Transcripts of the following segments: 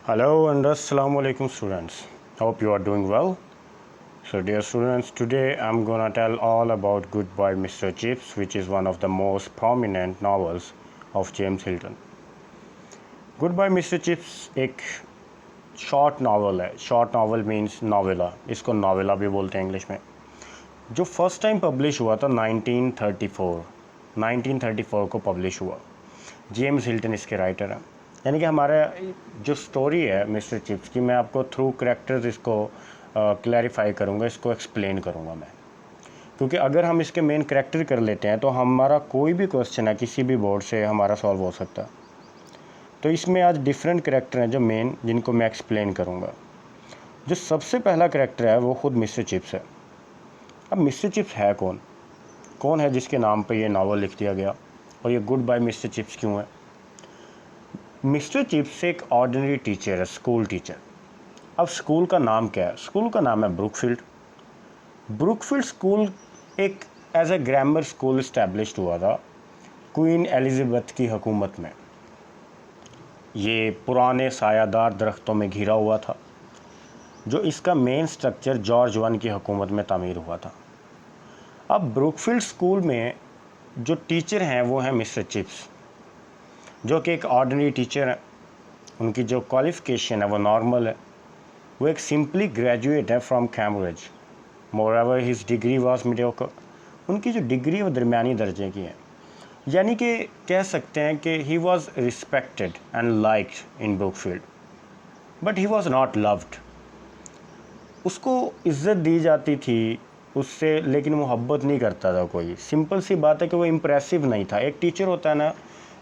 Hello and assalamu alaikum students. Hope you are doing well. So dear students, today I'm gonna tell all about Goodbye Mr. Chips, which is one of the most prominent novels of James Hilton. Goodbye Mr. Chips एक short novel है. Short novel means नावेला, इसको नावेला भी बोलते हैं English में. जो first time publish हुआ था 1934 को पब्लिश हुआ. जेम्स हिल्टन इसके राइटर हैं. यानी कि हमारा जो स्टोरी है मिस्टर चिप्स की, मैं आपको थ्रू करैक्टर्स इसको क्लैरिफाई करूँगा, इसको एक्सप्लेन करूँगा मैं. क्योंकि अगर हम इसके मेन करैक्टर कर लेते हैं तो हमारा कोई भी क्वेश्चन है किसी भी बोर्ड से हमारा सॉल्व हो सकता है. तो इसमें आज डिफरेंट करैक्टर हैं जो मेन, जिनको मैं एक्सप्लेन करूँगा. जो सबसे पहला करैक्टर है वो ख़ुद मिस्टर चिप्स है. अब मिस्टर चिप्स है कौन? कौन है जिसके नाम पर ये नावल लिख दिया गया, और ये गुड बाय मिस्टर चिप्स क्यों है? मिस्टर चिप्स एक ऑर्डिनरी टीचर है, स्कूल टीचर. अब स्कूल का नाम क्या है? स्कूल का नाम है ब्रुकफील्ड. ब्रुकफील्ड स्कूल एक as a grammar school established हुआ था क्वीन एलिज़ाबेथ की हुकूमत में. ये पुराने सायादार दरख्तों में घिरा हुआ था. जो इसका मेन स्ट्रक्चर जॉर्ज वन की हुकूमत में तामीर हुआ था. अब ब्रुकफील्ड स्कूल में जो टीचर हैं वो हैं मिस्टर चिप्स, जो कि एक ऑर्डिनरी टीचर है. उनकी जो क्वालिफ़िकेशन है वो नॉर्मल है. वो एक सिंपली ग्रेजुएट है from Cambridge. Moreover his degree was mediocre. उनकी जो डिग्री है वो दरमियानी दर्जे की है. यानी कि कह सकते हैं कि he was respected and liked in Brookfield, but he was not loved. उसको इज़्ज़त दी जाती थी उससे, लेकिन मोहब्बत नहीं करता था कोई. सिंपल सी बात है कि वो इम्प्रेसिव नहीं था. एक टीचर होता है ना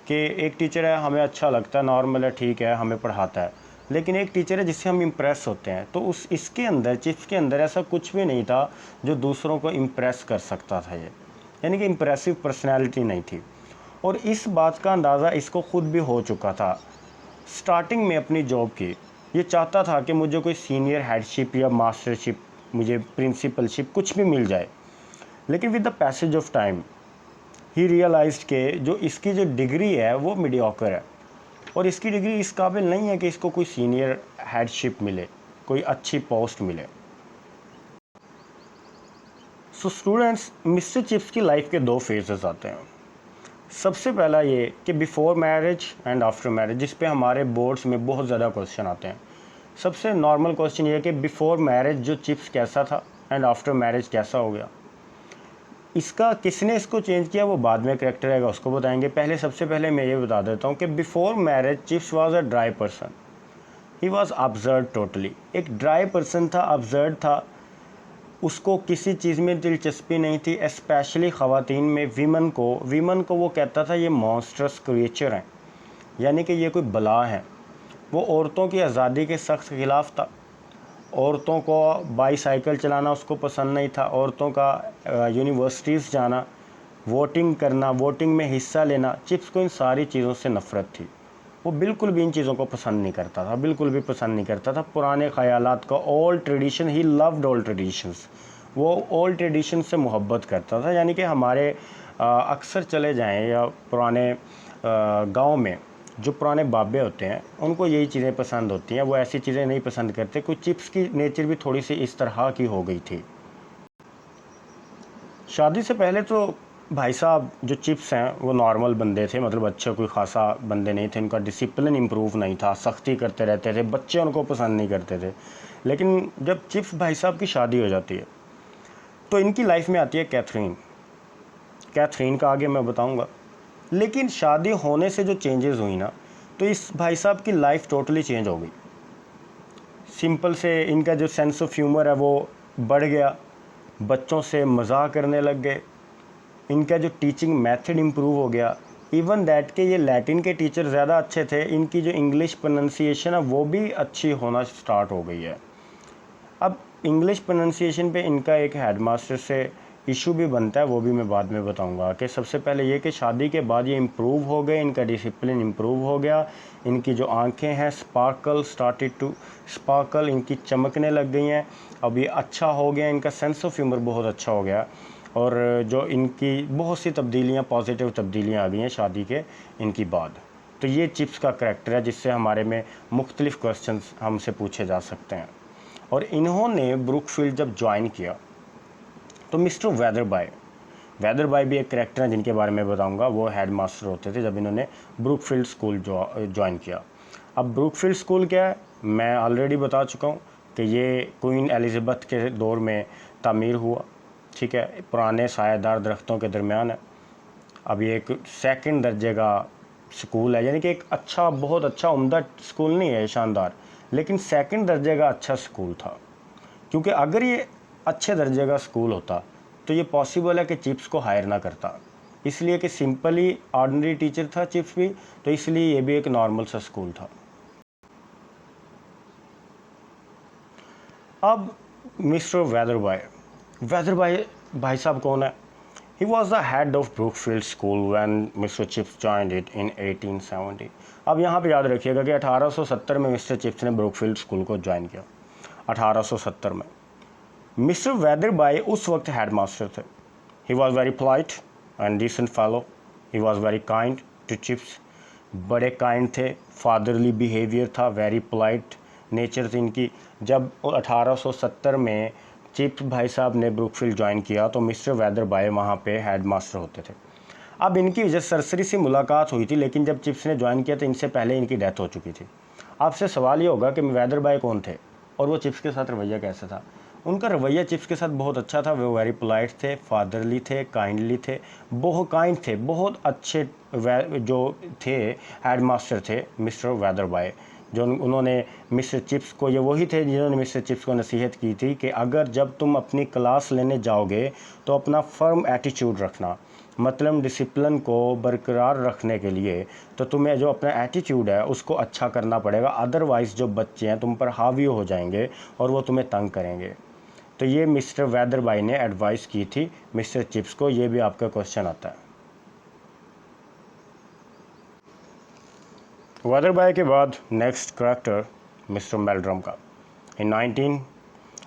कि एक टीचर है हमें अच्छा लगता है, नॉर्मल है, ठीक है, हमें पढ़ाता है. लेकिन एक टीचर है जिससे हम इम्प्रेस होते हैं. तो इसके अंदर, चिप्स के अंदर ऐसा कुछ भी नहीं था जो दूसरों को इम्प्रेस कर सकता था. ये यानी कि इम्प्रेसिव पर्सनैलिटी नहीं थी. और इस बात का अंदाज़ा इसको ख़ुद भी हो चुका था स्टार्टिंग में अपनी जॉब की. ये चाहता था कि मुझे कोई सीनियर हेडशिप या मास्टरशिप, मुझे प्रिंसिपलशिप कुछ भी मिल जाए. लेकिन with the passage of time he realised के जो इसकी जो डिग्री है वो मीडियोकर है, और इसकी डिग्री इस काबिल नहीं है कि इसको कोई सीनियर हेडशिप मिले, कोई अच्छी पोस्ट मिले. सो स्टूडेंट्स, मिस्टर चिप्स की लाइफ के दो फेजेस आते हैं. सबसे पहला ये कि before marriage and after marriage, जिस पे हमारे बोर्ड्स में बहुत ज़्यादा क्वेश्चन आते हैं. सबसे नॉर्मल क्वेश्चन ये है कि बिफ़ोर मैरिज जो चिप्स कैसा था एंड आफ्टर मैरिज कैसा हो गया. इसका किसने इसको चेंज किया वो बाद में करैक्टर आएगा, उसको बताएंगे. सबसे पहले मैं ये बता देता हूँ कि before marriage chips was a dry person. He was absurd totally. एक ड्राई पर्सन था, अब्जर्ड था. उसको किसी चीज़ में दिलचस्पी नहीं थी, स्पेशली ख़वातीन में. वीमन को वो कहता था ये मॉन्स्ट्रस क्रिएचर हैं, यानी कि ये कोई बला हैं. वो औरतों की आज़ादी के सख्त ख़िलाफ़ था. औरतों को बाईसाइकिल चलाना उसको पसंद नहीं था. औरतों का यूनिवर्सिटीज़ जाना, वोटिंग करना, वोटिंग में हिस्सा लेना, चिप्स को इन सारी चीज़ों से नफ़रत थी. वो बिल्कुल भी इन चीज़ों को पसंद नहीं करता था, बिल्कुल भी पसंद नहीं करता था. पुराने ख़यालात का, old tradition, he loved old traditions. वो ओल्ड ट्रेडिशन से मोहब्बत करता था. यानी कि हमारे अक्सर चले जाएं या पुराने गांव में जो पुराने बाबे होते हैं उनको यही चीज़ें पसंद होती हैं, वो ऐसी चीज़ें नहीं पसंद करते. कुछ चिप्स की नेचर भी थोड़ी सी इस तरह की हो गई थी. शादी से पहले तो भाई साहब जो चिप्स हैं वो नॉर्मल बंदे थे, मतलब अच्छे कोई ख़ासा बंदे नहीं थे. उनका डिसिप्लिन इम्प्रूव नहीं था, सख्ती करते रहते थे, बच्चे उनको पसंद नहीं करते थे. लेकिन जब चिप्स भाई साहब की शादी हो जाती है तो इनकी लाइफ में आती है कैथरीन. कैथरीन का आगे मैं बताऊंगा. लेकिन शादी होने से जो चेंजेस हुई ना, तो इस भाई साहब की लाइफ टोटली चेंज हो गई. सिंपल से इनका जो सेंस ऑफ ह्यूमर है वो बढ़ गया. बच्चों से मजाक करने लग गए. इनका जो टीचिंग मेथड इम्प्रूव हो गया. इवन दैट के ये लैटिन के टीचर ज़्यादा अच्छे थे. इनकी जो इंग्लिश प्रोनंसिएशन है वो भी अच्छी होना स्टार्ट हो गई है. अब इंग्लिश प्रोनंसिएशन पे इनका एक हेडमास्टर से इशू भी बनता है, वो भी मैं बाद में बताऊंगा. कि सबसे पहले ये कि शादी के बाद ये इम्प्रूव हो गए, इनका डिसिप्लिन इम्प्रूव हो गया. इनकी जो आंखें हैं स्टार्टेड टू स्पार्कल, इनकी चमकने लग गई हैं. अब ये अच्छा हो गया, इनका सेंस ऑफ ह्यूमर बहुत अच्छा हो गया. और जो इनकी बहुत सी तब्दीलियाँ, पॉजिटिव तब्दीलियाँ आ गई हैं शादी के इनकी बाद. तो ये चिप्स का करैक्टर है जिससे हमारे में मुख्तलिफ क्वेश्चंस हमसे पूछे जा सकते हैं। और इन्होंने ब्रुकफील्ड जब ज्वाइन किया तो मिस्टर वेदरबाय भी एक करैक्टर है जिनके बारे में बताऊंगा। वो हेड मास्टर होते थे जब इन्होंने ब्रुकफील्ड स्कूल ज्वाइन किया। अब ब्रुकफील्ड स्कूल क्या है, मैं ऑलरेडी बता चुका हूँ कि ये क्वीन एलिज़ाबेथ के दौर में तामीर हुआ, ठीक है, पुराने सायेदार दरख्तों के दरमियान है। अब ये एक सेकंड दर्जे का स्कूल है, यानी कि एक अच्छा, बहुत अच्छा उम्दा स्कूल नहीं है शानदार, लेकिन सेकंड दर्जे का अच्छा स्कूल था। क्योंकि अगर ये अच्छे दर्जे का स्कूल होता तो ये पॉसिबल है कि चिप्स को हायर ना करता, इसलिए कि सिंपली ऑर्डिनरी टीचर था चिप्स भी, तो इसलिए ये भी एक नॉर्मल सा स्कूल था। अब मिस्टर वेदरबाय भाई साहब कौन है? He was the head of Brookfield School when Mr. Chips joined it in 1870। अब यहाँ पे याद रखिएगा कि 1870 में मिस्टर चिप्स ने ब्रुकफील्ड स्कूल को ज्वाइन किया। 1870 में मिस्टर वेदरबाय उस वक्त हेड मास्टर थे। He was very polite and decent fellow। He was very kind to Chips। बड़े काइंड थे, फादरली बिहेवियर था, वेरी पोलाइट नेचर थी इनकी। जब 1870 में चिप्स भाई साहब ने ब्रुकफील्ड ज्वाइन किया तो मिस्टर वेदरबाय वहाँ पे हेड मास्टर होते थे। अब इनकी जब सरसरी सी मुलाकात हुई थी, लेकिन जब चिप्स ने ज्वाइन किया तो इनसे पहले इनकी डेथ हो चुकी थी। आपसे सवाल ये होगा कि वेदरबाय कौन थे और वो चिप्स के साथ रवैया कैसा था? उनका रवैया चिप्स के साथ बहुत अच्छा था। वो वेरी पोलाइट थे, फादरली थे, काइंडली थे, बहुत काइंड थे, बहुत अच्छे जो थे हेड मास्टर थे मिस्टर वेदरबाय। जो उन्होंने मिस्टर चिप्स को, ये वही थे जिन्होंने मिस्टर चिप्स को नसीहत की थी कि अगर जब तुम अपनी क्लास लेने जाओगे तो अपना फर्म एटीट्यूड रखना, मतलब डिसिप्लिन को बरकरार रखने के लिए तो तुम्हें जो अपना एटीट्यूड है उसको अच्छा करना पड़ेगा, अदरवाइज़ जो बच्चे हैं तुम पर हावी हो जाएंगे और वो तुम्हें तंग करेंगे। तो ये मिस्टर वेदरबाय ने एडवाइस की थी मिस्टर चिप्स को। ये भी आपका क्वेश्चन आता है। वेदरबाय के बाद नेक्स्ट करैक्टर मिस्टर मेल्ड्रम का। इन 19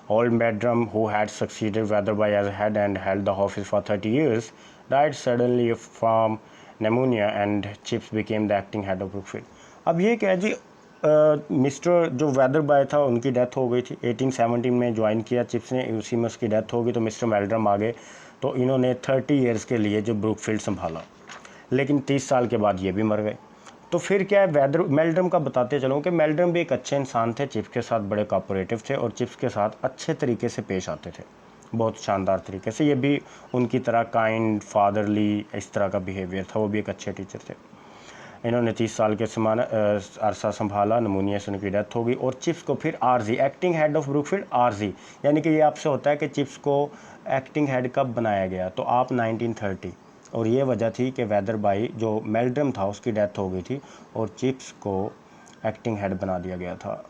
old Meldrum, who had succeeded Weatherby as head and held the office for 30 years, died suddenly from pneumonia and Chips became the acting head of Brookfield। अब ये क्या है जी, मिस्टर जो वेदरबाय था उनकी डेथ हो गई थी। 1817 में ज्वाइन किया चिप्स ने, उसी में उसकी डेथ हो गई तो मिस्टर मेल्ड्रम आ गए। तो इन्होंने 30 ईयर्स के लिए जो ब्रुकफील्ड संभाला, लेकिन 30 साल के बाद ये भी मर गए। तो फिर क्या है, मेल्ड्रम का बताते चलूँ कि मेल्ड्रम भी एक अच्छे इंसान थे, चिप्स के साथ बड़े कोऑपरेटिव थे और चिप्स के साथ अच्छे तरीके से पेश आते थे, बहुत शानदार तरीके से। ये भी उनकी तरह काइंड, फादरली, इस तरह का बिहेवियर था। वो भी एक अच्छे टीचर थे। इन्होंने 30 साल के समान अरसा संभाला, नमूनिया से उनकी डेथ हो गई। और चिप्स को फिर आरजी, एक्टिंग हेड ऑफ ब्रुकफील्ड, आरजी, यानी कि ये आपसे होता है कि चिप्स को एक्टिंग हेड कब बनाया गया, तो आप 1930। और ये वजह थी कि वेदरबाय जो मेल्ड्रम था उसकी डेथ हो गई थी और चिप्स को एक्टिंग हेड बना दिया गया था।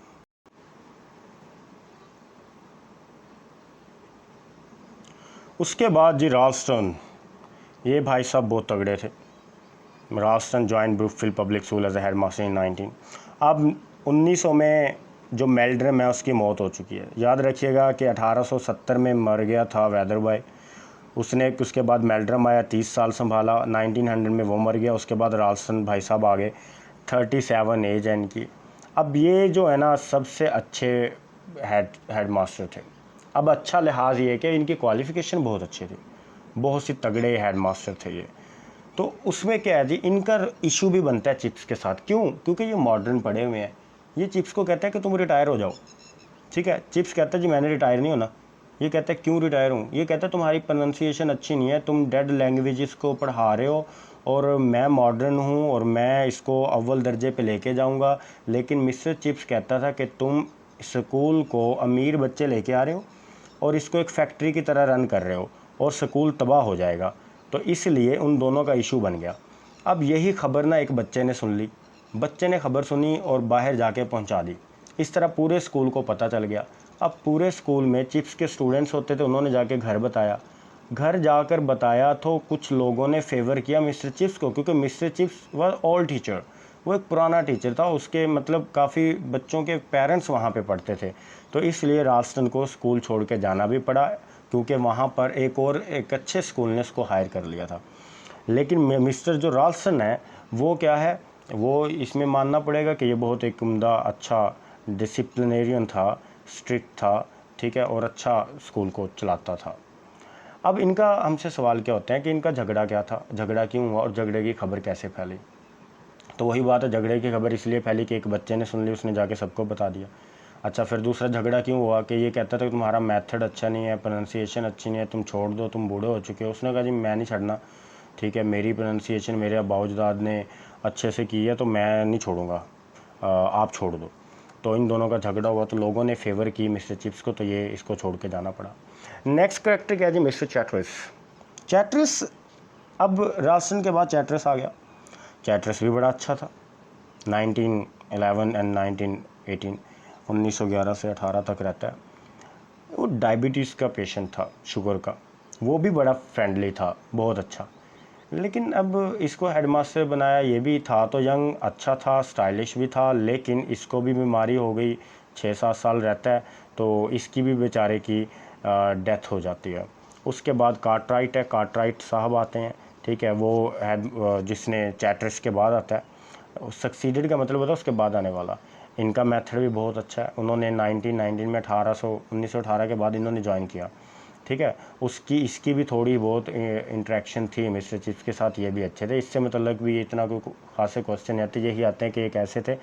उसके बाद जी राल्स्टन, ये भाई साहब बहुत तगड़े थे। Ralston join Brookfield public school as a head master in 19। अब 1900 में जो मेल्ड्रम है उसकी मौत हो चुकी है। याद रखिएगा कि 1870 में मर गया था वेदरबाय, उसके बाद मेल्ड्रम आया, 30 साल संभाला, 1900 में वो मर गया। उसके बाद राल्स्टन भाई साहब आ गए, 37 एज है इनकी। अब ये जो है ना सबसे अच्छे हेड मास्टर थे। अब अच्छा लिहाज ये कि इनकी क्वालिफ़िकेशन बहुत अच्छी थी, बहुत सी तगड़े हेड मास्टर थे ये। तो उसमें क्या है जी, इनका इशू भी बनता है चिप्स के साथ। क्यों? क्योंकि ये मॉडर्न पढ़े हुए हैं। ये चिप्स को कहते हैं कि तुम रिटायर हो जाओ, ठीक है। चिप्स कहता है जी मैंने रिटायर नहीं होना। ये कहता है क्यों रिटायर हूँ? ये कहता है तुम्हारी प्रोनाउंसिएशन अच्छी नहीं है, तुम डेड लैंग्वेजेस को पढ़ा रहे हो और मैं मॉडर्न हूँ और मैं इसको अव्वल दर्जे पे लेके जाऊँगा। लेकिन मिस्टर चिप्स कहता था कि तुम स्कूल को अमीर बच्चे लेके आ रहे हो और इसको एक फैक्ट्री की तरह रन कर रहे हो और स्कूल तबाह हो जाएगा। तो इसलिए उन दोनों का इशू बन गया। अब यही खबर ना एक बच्चे ने सुन ली, बच्चे ने खबर सुनी और बाहर जाके पहुंचा दी। इस तरह पूरे स्कूल को पता चल गया। अब पूरे स्कूल में चिप्स के स्टूडेंट्स होते थे, उन्होंने जाके घर बताया। घर जाकर बताया तो कुछ लोगों ने फेवर किया मिस्टर चिप्स को, क्योंकि mister chips was old teacher, वो एक पुराना टीचर था। उसके मतलब काफ़ी बच्चों के पेरेंट्स वहाँ पे पढ़ते थे। तो इसलिए राल्स्टन को स्कूल छोड़ के जाना भी पड़ा, क्योंकि वहाँ पर एक अच्छे स्कूल ने उसको हायर कर लिया था। लेकिन मिस्टर जो राल्स्टन है वो क्या है, वो इसमें मानना पड़ेगा कि ये बहुत एक उम्दा अच्छा डिसिप्लिनेरियन था, स्ट्रिक्ट था, ठीक है, और अच्छा स्कूल को चलाता था। अब इनका हमसे सवाल क्या होते हैं कि इनका झगड़ा क्या था, झगड़ा क्यों हुआ और झगड़े की खबर कैसे फैली। तो वही बात है, झगड़े की खबर इसलिए फैली कि एक बच्चे ने सुन ली, उसने जाके सबको बता दिया। अच्छा, फिर दूसरा झगड़ा क्यों हुआ कि ये कहता था कि तुम्हारा मेथड अच्छा नहीं है, प्रोनाउंसिएशन अच्छी नहीं है, तुम छोड़ दो, तुम बूढ़े हो चुके हो। उसने कहा जी मैं नहीं छोड़ना, ठीक है, मेरी प्रोनाउंसिएशन मेरे अबाउजदाद ने अच्छे से की है तो मैं नहीं छोड़ूंगा, आप छोड़ दो। तो इन दोनों का झगड़ा हुआ तो लोगों ने फेवर की मिस्टर चिप्स को, तो ये इसको छोड़ के जाना पड़ा। नेक्स्ट करेक्टर क्या है जी, मिस्टर चैटरिस। चैटरिस, अब राशन के बाद चैटरिस आ गया। चैटरिस भी बड़ा अच्छा था। 1911 एंड 1918, 1911 से 18 तक रहता है। वो डायबिटीज़ का पेशेंट था, शुगर का। वो भी बड़ा फ्रेंडली था, बहुत अच्छा। लेकिन अब इसको हेडमास्टर बनाया, ये भी था तो यंग, अच्छा था, स्टाइलिश भी था, लेकिन इसको भी बीमारी हो गई। 6-7 साल रहता है तो इसकी भी बेचारे की डेथ हो जाती है। उसके बाद कार्टराइट है, कार्टराइट साहब आते हैं, ठीक है, वो हेड जिसने चैटरिस के बाद आता है। सक्सीडेड का मतलब होता है उसके बाद आने वाला। इनका मेथड भी बहुत अच्छा है। उन्होंने 1919 में 1918 के बाद इन्होंने ज्वाइन किया, ठीक है। उसकी इसकी भी थोड़ी बहुत इंटरेक्शन थी मिस्टर चिप्स के साथ, ये भी अच्छे थे। इससे मतलब भी इतना कोई खासे क्वेश्चन आते, यही आते हैं कि ये कैसे थे।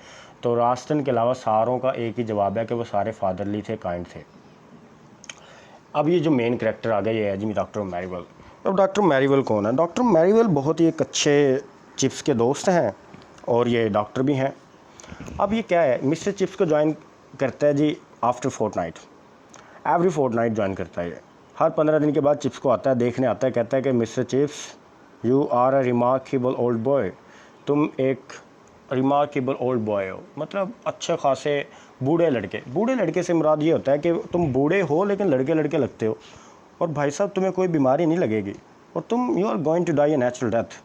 तो रास्टन के अलावा सारों का एक ही जवाब है कि वो सारे फादरली थे, काइंड थे। अब ये जो मेन कैरेक्टर आ गया ये है जी डॉक्टर मैरीवेल। अब डॉक्टर मैरीवेल कौन है? डॉक्टर मैरीवेल बहुत ही एक अच्छे चिप्स के दोस्त हैं और ये डॉक्टर भी हैं। अब ये क्या है, मिस्टर चिप्स को ज्वाइन करता है जी after fortnight, every fortnight join करता है ये। हर 15 दिन के बाद चिप्स को आता है, देखने आता है, कहता है कि mister Chips you are a remarkable old boy, तुम एक रिमार्केबल ओल्ड बॉय हो, मतलब अच्छे खासे बूढ़े लड़के। बूढ़े लड़के से मुराद ये होता है कि तुम बूढ़े हो लेकिन लड़के लड़के लगते हो, और भाई साहब तुम्हें कोई बीमारी नहीं लगेगी, और तुम you are going to die a natural death,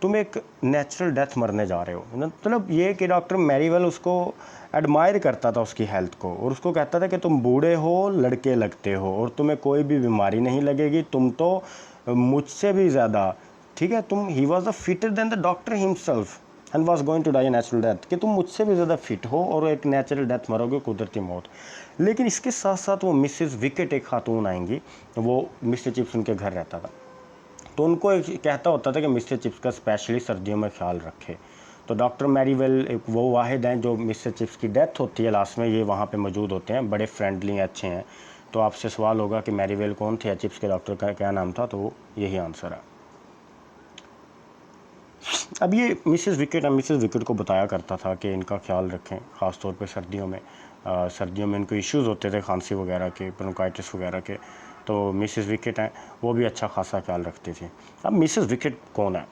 तुम एक नेचुरल डेथ मरने जा रहे हो। मतलब ये कि डॉक्टर मैरीवेल उसको एडमायर करता था, उसकी हेल्थ को, और उसको कहता था कि तुम बूढ़े हो, लड़के लगते हो, और तुम्हें कोई भी बीमारी नहीं लगेगी, तुम तो मुझसे भी ज़्यादा, ठीक है, तुम, he was a fitter than the doctor himself and was going to die a natural death, कि तुम मुझसे भी ज़्यादा फिट हो और एक नेचुरल डेथ मरोगे, कुदरती मौत। लेकिन इसके साथ साथ वो मिसेस विकेट, एक खातून आएंगी, वो मिस्टर चिप्स उनके घर रहता था, तो उनको एक कहता होता था कि मिस्टर चिप्स का स्पेशली सर्दियों में ख्याल रखे। तो डॉक्टर मैरीवेल एक वो वाहिद हैं जो मिस्टर चिप्स की डेथ होती है लास्ट में, ये वहाँ पे मौजूद होते हैं, बड़े फ्रेंडली हैं, अच्छे हैं। तो आपसे सवाल होगा कि मैरीवेल कौन थे, चिप्स के डॉक्टर का क्या नाम था, तो यही आंसर है। अब ये मिसेस विकेट को बताया करता था कि इनका ख्याल रखें, ख़ास तौर पे सर्दियों में। सर्दियों में इनको इश्यूज़ होते थे खांसी वगैरह के, ब्रोंकाइटिस वगैरह के, तो मिसेस विकेट हैं, वो भी अच्छा खासा ख्याल रखती थी। अब मिसेस विकेट कौन है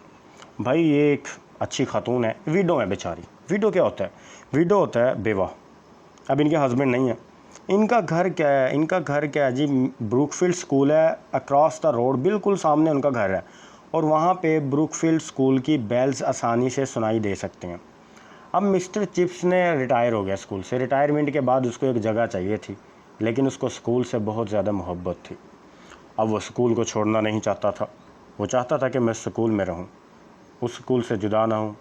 भाई? ये एक अच्छी खातून है, विडो है बेचारी। विडो क्या होता है? विडो होता है बेवा। अब इनके हस्बैंड नहीं है। इनका घर क्या है? इनका घर क्या है जी, ब्रूकफील्ड स्कूल है, अक्रॉस द रोड, बिल्कुल सामने उनका घर है, और वहाँ पे ब्रूकफील्ड स्कूल की बेल्स आसानी से सुनाई दे सकते हैं। अब मिस्टर चिप्स ने रिटायर हो गया स्कूल से, रिटायरमेंट के बाद उसको एक जगह चाहिए थी, लेकिन उसको स्कूल से बहुत ज़्यादा मोहब्बत थी। अब वो स्कूल को छोड़ना नहीं चाहता था, वो चाहता था कि मैं स्कूल में रहूं, उस स्कूल से जुदा ना हूं।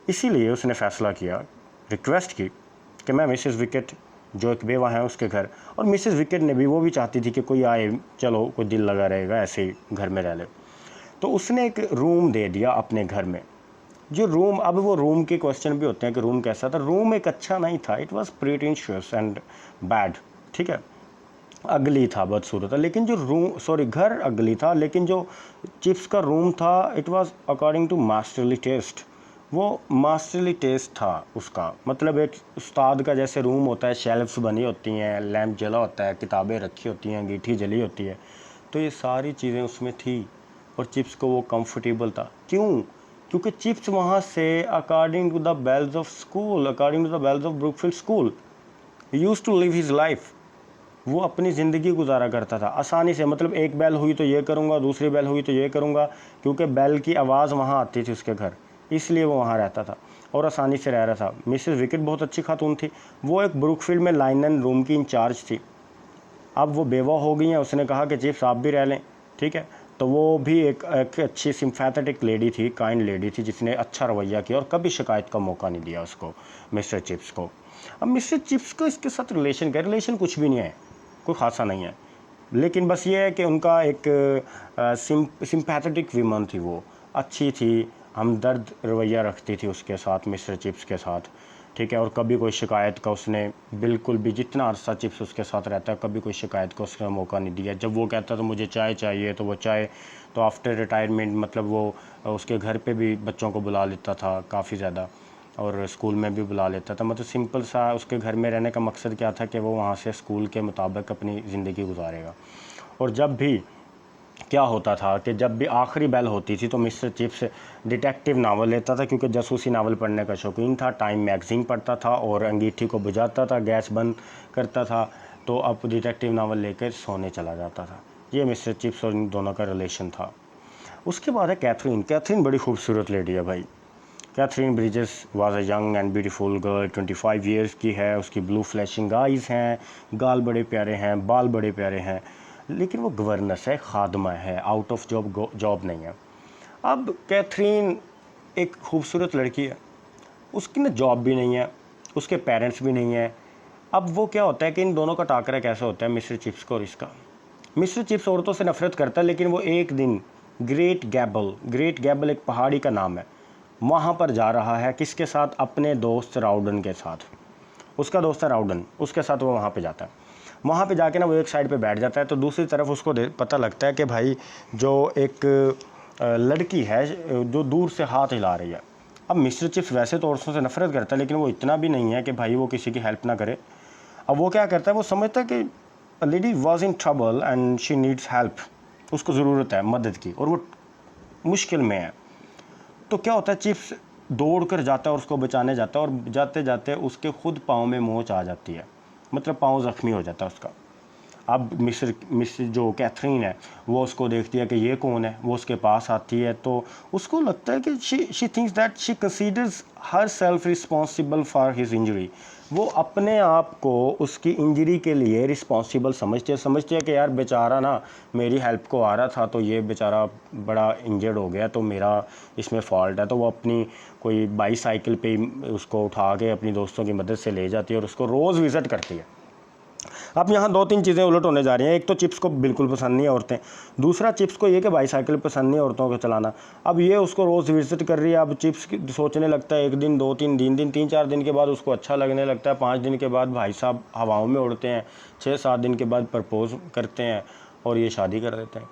इसीलिए उसने फ़ैसला किया, रिक्वेस्ट की कि मैं मिसेस विकेट जो एक बेवा है उसके घर, और मिसेस विकेट ने भी, वो भी चाहती थी कि कोई आए, चलो कोई दिल लगा रहेगा, ऐसे ही घर में रह ले। तो उसने एक रूम दे दिया अपने घर में, जो रूम, अब वो रूम के क्वेश्चन भी होते हैं कि रूम कैसा था। रूम एक अच्छा नहीं था, इट वाज प्रीटेंशियस एंड बैड, ठीक है, अगली था, बदसूरत था। लेकिन जो रूम, घर अगली था, लेकिन जो चिप्स का रूम था, it was according to masterly taste, वो मास्टरली टेस्ट था उसका। मतलब एक उस्ताद का जैसे रूम होता है, शेल्फ्स बनी होती हैं, लैंप जला होता है, किताबें रखी होती हैं, अंगीठी जली होती है, तो ये सारी चीज़ें उसमें थी, और चिप्स को वो कंफर्टेबल था। क्यों? क्योंकि चिप्स वहाँ से according to the bells of school, according to the bells of Brookfield school, he used to live his life, वो अपनी ज़िंदगी गुजारा करता था आसानी से। मतलब एक बेल हुई तो ये करूँगा, दूसरी बेल हुई तो ये करूँगा, क्योंकि बेल की आवाज़ वहाँ आती थी उसके घर, इसलिए वो वहाँ रहता था और आसानी से रह रहा था। मिसेस विकेट बहुत अच्छी खातून थी, वो एक ब्रूकफील्ड में लाइनन रूम की इंचार्ज थी। अब वो बेवा हो गई हैं, उसने कहा कि चिप्स आप भी रह लें, ठीक है। तो वो भी एक अच्छी सिम्पैथेटिक लेडी थी, काइंड लेडी थी, जिसने अच्छा रवैया किया और कभी शिकायत का मौका नहीं दिया उसको, मिस्टर चिप्स को। अब मिस्टर चिप्स का इसके साथ रिलेशन कुछ भी नहीं है, कोई ख़ासा नहीं है, लेकिन बस ये है कि उनका एक सिम्पैथेटिक विमन थी, वो अच्छी थी, हमदर्द रवैया रखती थी उसके साथ, मिस्टर चिप्स के साथ, ठीक है। और कभी कोई शिकायत का उसने बिल्कुल भी, जितना अरसा चिप्स उसके साथ रहता है, कभी कोई शिकायत का उसका मौका नहीं दिया। जब वो कहता था मुझे चाय चाहिए तो वो चाय, तो आफ्टर रिटायरमेंट मतलब वो उसके घर पे भी बच्चों को बुला लेता था काफ़ी ज़्यादा, और स्कूल में भी बुला लेता था। मतलब सिंपल सा उसके घर में रहने का मकसद क्या था कि वो वहाँ से स्कूल के मुताबिक अपनी ज़िंदगी गुजारेगा। और जब भी क्या होता था कि जब भी आखिरी बेल होती थी तो मिस्टर चिप्स डिटेक्टिव नावल लेता था, क्योंकि जासूसी नावल पढ़ने का शौकीन था। टाइम मैगज़ीन पढ़ता था और अंगीठी को बुझाता था, गैस बंद करता था, तो अब डिटेक्टिव नावल लेकर सोने चला जाता था। ये मिस्टर चिप्स और इन दोनों का रिलेशन था। उसके बाद है कैथरीन। कैथरीन बड़ी खूबसूरत लेडी है भाई। Katherine Bridges was a young and beautiful girl, 25 years की है। उसकी ब्लू फ्लैशिंग आइज़ हैं, गाल बड़े प्यारे हैं, बाल बड़े प्यारे हैं, लेकिन वो गवर्नेंस है, खादमा है, आउट ऑफ जॉब नहीं है। अब कैथरीन एक खूबसूरत लड़की है, उसकी ना जॉब भी नहीं है, उसके पेरेंट्स भी नहीं है। अब वो क्या होता है कि इन दोनों का टाकरा कैसा होता है, मिस्टर चिप्स को और इसका। मिस्टर चिप्स औरतों से नफरत करता है, लेकिन वो एक दिन ग्रेट गैबल एक पहाड़ी का नाम है, वहाँ पर जा रहा है, किसके साथ, अपने दोस्त राउडन के साथ। उसका दोस्त है राउडन, उसके साथ वो वहाँ पे जाता है। वहाँ पे जाके ना वो एक साइड पे बैठ जाता है, तो दूसरी तरफ उसको पता लगता है कि भाई जो एक लड़की है जो दूर से हाथ हिला रही है। अब मिस्टर चिप्स वैसे तो औरतों से नफरत करता है, लेकिन वो इतना भी नहीं है कि भाई वो किसी की हेल्प ना करे। अब वो क्या करता है, वो समझता है कि lady was in trouble and she needs help, उसको ज़रूरत है मदद की और वो मुश्किल में है। तो क्या होता है, चिप्स दौड़ कर जाता है और उसको बचाने जाता है, और जाते जाते उसके खुद पाँव में मोच आ जाती है, मतलब पाँव ज़ख्मी हो जाता है उसका। अब मिस्टर जो कैथरीन है वो उसको देखती है कि ये कौन है, वो उसके पास आती है, तो उसको लगता है कि she thinks that she considers her self responsible for his injury. वो अपने आप को उसकी इंजरी के लिए रिस्पॉन्सिबल समझते हैं कि यार बेचारा ना मेरी हेल्प को आ रहा था, तो ये बेचारा बड़ा इंजर्ड हो गया, तो मेरा इसमें फॉल्ट है। तो वो अपनी कोई बाईसाइकिल पे उसको उठा के अपनी दोस्तों की मदद से ले जाती है और उसको रोज़ विज़िट करती है। अब यहाँ दो तीन चीज़ें उलट होने जा रही हैं। एक तो चिप्स को बिल्कुल पसंद नहीं है औरतें, दूसरा चिप्स को ये कि बाईसाइकिल पसंद नहीं है औरतों को चलाना। अब ये उसको रोज़ विजिट कर रही है। अब चिप्स सोचने लगता है, एक दिन, दो तीन दिन, 3-4 दिन के बाद उसको अच्छा लगने लगता है, 5 दिन के बाद भाई साहब हवाओं में उड़ते हैं, 6-7 दिन के बाद प्रपोज़ करते हैं और ये शादी कर देते हैं।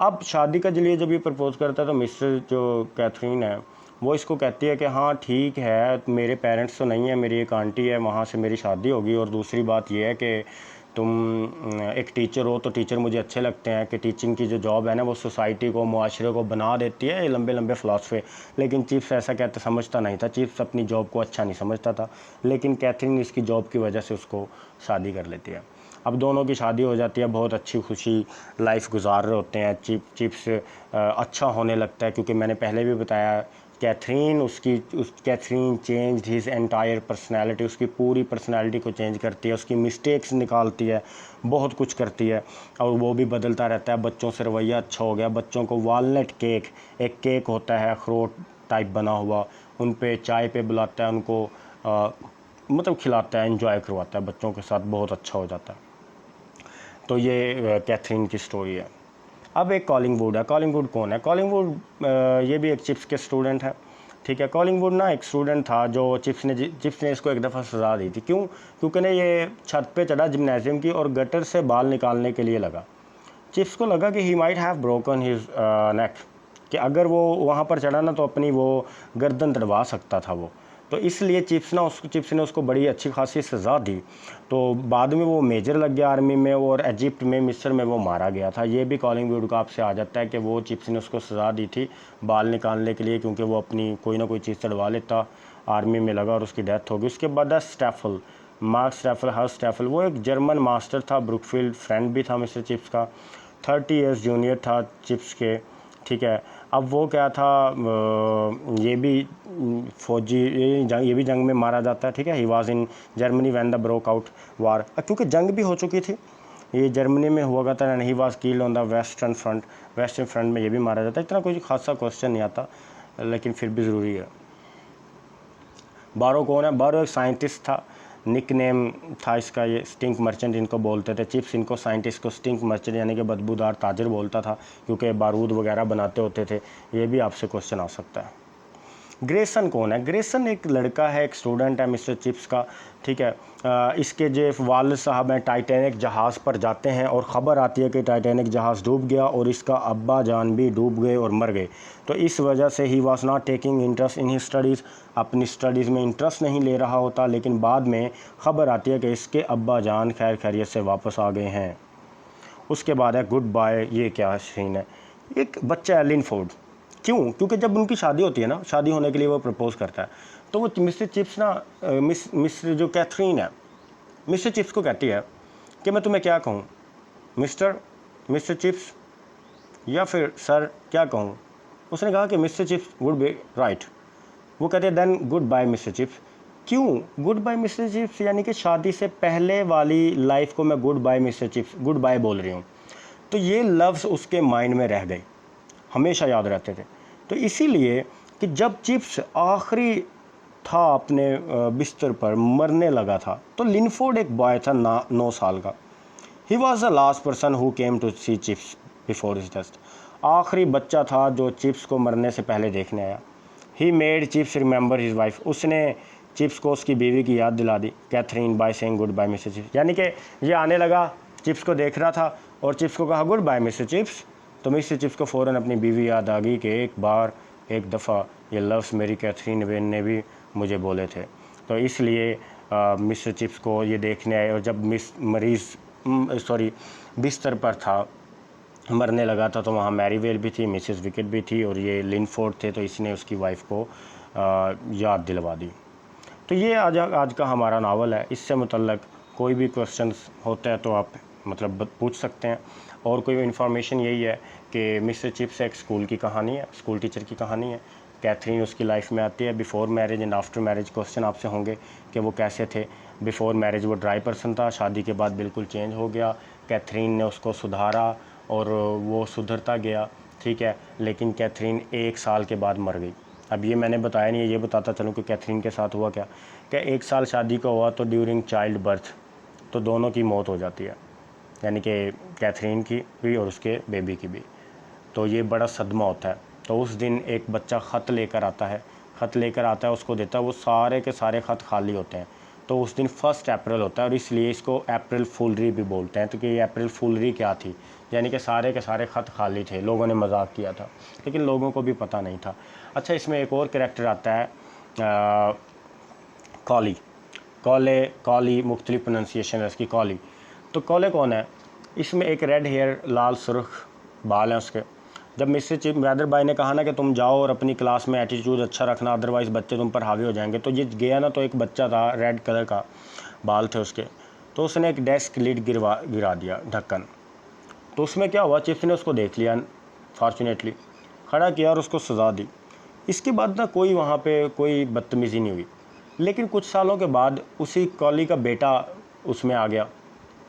अब शादी का लिए जब ये प्रपोज़ करता है तो मिस्टर जो कैथरीन है वो इसको कहती है कि हाँ ठीक है, मेरे पेरेंट्स तो नहीं है, मेरी एक आंटी है, वहाँ से मेरी शादी होगी, और दूसरी बात ये है कि तुम एक टीचर हो, तो टीचर मुझे अच्छे लगते हैं, कि टीचिंग की जो जॉब है ना वो सोसाइटी को, मुआशरे को बना देती है। ये लंबे लंबे फ़िलासफ़े, लेकिन चिप्स ऐसा कहते समझता नहीं था। चिप्स अपनी जॉब को अच्छा नहीं समझता था, लेकिन कैथरीन इसकी जॉब की वजह से उसको शादी कर लेती है। अब दोनों की शादी हो जाती है, बहुत अच्छी खुशी लाइफ गुजार रहे होते हैं। चिप्स अच्छा होने लगता है, क्योंकि मैंने पहले भी बताया Katherine change his entire personality, उसकी पूरी पर्सनैलिटी को चेंज करती है, उसकी मिस्टेक्स निकालती है, बहुत कुछ करती है, और वो भी बदलता रहता है। बच्चों से रवैया अच्छा हो गया, बच्चों को वालनट केक, एक केक होता है अखरोट टाइप बना हुआ, उन पे चाय पे बुलाता है, उनको मतलब खिलाता है, एंजॉय करवाता है बच्चों के साथ, बहुत अच्छा हो जाता है। तो ये कैथरीन की स्टोरी है। अब एक कॉलिंगवुड है। कॉलिंगवुड कौन है? कॉलिंगवुड ये भी एक चिप्स के स्टूडेंट है, ठीक है। कॉलिंगवुड ना एक स्टूडेंट था जो चिप्स ने इसको एक दफ़ा सज़ा दी थी। क्यों? क्योंकि ना ये छत पे चढ़ा जिम्नेजियम की और गटर से बाल निकालने के लिए लगा। चिप्स को लगा कि he might have broken his neck, कि अगर वो वहाँ पर चढ़ा ना तो अपनी वो गर्दन तड़वा सकता था वो, तो इसलिए चिप्स ने उसको बड़ी अच्छी खासी सज़ा दी। तो बाद में वो मेजर लग गया आर्मी में, और इजिप्ट में, मिस्र में वो मारा गया था। ये भी कॉलिंगवुड का आपसे आ जाता है कि वो चिप्स ने उसको सज़ा दी थी बाल निकालने के लिए, क्योंकि वो अपनी कोई ना कोई चीज़ तड़वा लेता, आर्मी में लगा और उसकी डेथ हो गई। उसके बाद स्टैफल, मार्क स्टैफल, हर स्टैफल, वो एक जर्मन मास्टर था, ब्रुकफील्ड फ्रेंड भी था मिस्टर चिप्स का, 30 ईयर्स जूनियर था चिप्स के, ठीक है। अब वो क्या था, ये भी फौजी, ये भी जंग में मारा जाता है, ठीक है। He was in Germany when the broke out war, क्योंकि जंग भी हो चुकी थी, ये जर्मनी में हुआ था and he was killed on the western front में ये भी मारा जाता है। इतना कोई खासा क्वेश्चन नहीं आता, लेकिन फिर भी ज़रूरी है। बारो कौन है? बारो एक साइंटिस्ट था, निक नेम था इसका, ये स्टिंक मर्चेंट इनको बोलते थे। चिप्स इनको साइंटिस्ट को स्टिंक मर्चेंट यानी कि बदबूदार ताजर बोलता था, क्योंकि बारूद वगैरह बनाते होते थे। ये भी आपसे क्वेश्चन आ सकता है। ग्रेसन कौन है? ग्रेसन एक लड़का है, एक स्टूडेंट है मिस्टर चिप्स का, ठीक है। इसके जो वालिद साहब हैं टाइटैनिक जहाज़ पर जाते हैं और ख़बर आती है कि टाइटैनिक जहाज़ डूब गया और इसका अब्बा जान भी डूब गए और मर गए। तो इस वजह से he was not taking interest in his studies, अपनी स्टडीज़ में इंटरेस्ट नहीं ले रहा होता। लेकिन बाद में ख़बर आती है कि इसके अब्बा जान खैर खैरियत से वापस आ गए हैं। उसके बाद है गुड बाय। ये क्या सीन है? एक बच्चा है लिनफोर्ड, क्यों? क्योंकि जब उनकी शादी होती है ना, शादी होने के लिए वो प्रपोज़ करता है, तो वो मिस्टर चिप्स ना मिस जो कैथरीन है, मिस्टर चिप्स को कहती है कि मैं तुम्हें क्या कहूँ, मिस्टर चिप्स, या फिर सर क्या कहूँ। उसने कहा कि mister Chips goodbye, right. वो कहते हैं then goodbye mister Chips. क्यों गुड बाय मिस्टर चिप्स? यानी कि शादी से पहले वाली लाइफ को मैं goodbye mister Chips, goodbye बोल रही हूँ। तो ये लफ्ज़ उसके माइंड में रह गए, हमेशा याद रहते थे। तो इसीलिए कि जब चिप्स आखिरी था अपने बिस्तर पर मरने लगा था, तो लिनफोर्ड एक बॉय था 9 साल का। He was the last person who came to see Chips before his death. आखिरी बच्चा था जो चिप्स को मरने से पहले देखने आया। He made Chips remember his wife. उसने चिप्स को उसकी बीवी की याद दिला दी, Catherine, by saying goodbye mister Chips. यानी कि ये आने लगा, चिप्स को देख रहा था और चिप्स को कहा गुड बाय मिस्टर चिप्स। तो मिस्टर चिप्स को फ़ौरन अपनी बीवी याद आ गई कि एक दफ़ा ये लफ्ज़ मेरी कैथरीन वेन ने भी मुझे बोले थे। तो इसलिए मिस्टर चिप्स को ये देखने आए, और जब बिस्तर पर था, मरने लगा था, तो वहाँ मैरीवेल भी थी, मिसेस विकेट भी थी, और ये लिनफोर्ड थे। तो इसने उसकी वाइफ को याद दिलवा दी। तो ये आज का हमारा नावल है। इससे मुतल्लक कोई भी क्वेश्चंस होता है तो आप मतलब पूछ सकते हैं। और कोई इन्फॉर्मेशन यही है कि मिस्टर चिप्स एक स्कूल की कहानी है, स्कूल टीचर की कहानी है। कैथरीन उसकी लाइफ में आती है। Before marriage and after marriage question आपसे होंगे कि वो कैसे थे। बिफ़ोर मैरिज वो ड्राई पर्सन था, शादी के बाद बिल्कुल चेंज हो गया। कैथरीन ने उसको सुधारा और वो सुधरता गया, ठीक है। लेकिन कैथरीन 1 साल के बाद मर गई। अब ये मैंने बताया नहीं है, ये बताता चलूँ कि कैथरीन के साथ हुआ क्या। कि 1 साल शादी का हुआ तो ड्यूरिंग चाइल्ड बर्थ तो दोनों की मौत हो जाती है, यानी कि कैथरीन की भी और उसके बेबी की भी। तो ये बड़ा सदमा होता है। तो उस दिन एक बच्चा ख़त लेकर आता है, उसको देता है। वो सारे के सारे ख़त खाली होते हैं। तो उस दिन 1 अप्रैल होता है और इसलिए इसको अप्रैल फूलरी भी बोलते हैं। तो कि ये अप्रैल फूलरी क्या थी, यानी कि सारे के सारे ख़त खाली थे, लोगों ने मजाक किया था, लेकिन लोगों को भी पता नहीं था। अच्छा, इसमें एक और कैरेक्टर आता है कॉली, मुख्तलिफ प्रोनाउंसिएशन है इसकी, कॉली। तो कॉले कौन है? इसमें एक रेड हेयर, लाल सुर्ख बाल हैं उसके। जब मिस्टर चिप ब्रदर भाई ने कहा ना कि तुम जाओ और अपनी क्लास में एटीट्यूड अच्छा रखना, अदरवाइज़ बच्चे तुम पर हावी हो जाएंगे, तो ये गया ना, तो एक बच्चा था, रेड कलर का बाल थे उसके, तो उसने एक डेस्क लिड गिरा दिया, ढक्कन। तो उसमें क्या हुआ, चिप्स ने उसको देख लिया, फॉर्चुनेटली खड़ा किया और उसको सज़ा दी। इसके बाद ना कोई वहाँ पे कोई बदतमीज़ी नहीं हुई। लेकिन कुछ सालों के बाद उसी कॉली का बेटा उसमें आ गया,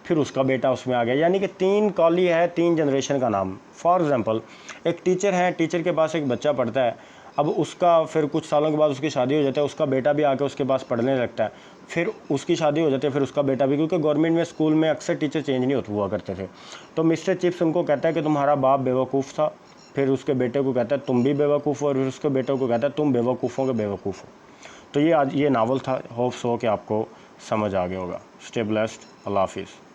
फिर उसका बेटा उसमें आ गया, यानी कि 3 कॉली है, 3 जनरेशन का नाम। फॉर एग्ज़ाम्पल, एक टीचर है, टीचर के पास एक बच्चा पढ़ता है। अब उसका फिर कुछ सालों के बाद उसकी शादी हो जाती है, उसका बेटा भी आके उसके पास पढ़ने लगता है, फिर उसकी शादी हो जाती है, फिर उसका बेटा भी, क्योंकि गवर्नमेंट में स्कूल में अक्सर टीचर चेंज नहीं हुआ करते थे। तो मिस्टर चिप्स उनको कहता है कि तुम्हारा बाप बेवकूफ़ था, फिर उसके बेटे को कहता है तुम भी बेवकूफ़ हो, और फिर उसके बेटे को कहता है तुम बेवकूफ़ों के बेवकूफ़ हो। तो ये आज ये नावल था। होप सो कि आपको समझ आ गया होगा। Stay blessed. अल्लाह हाफिज़।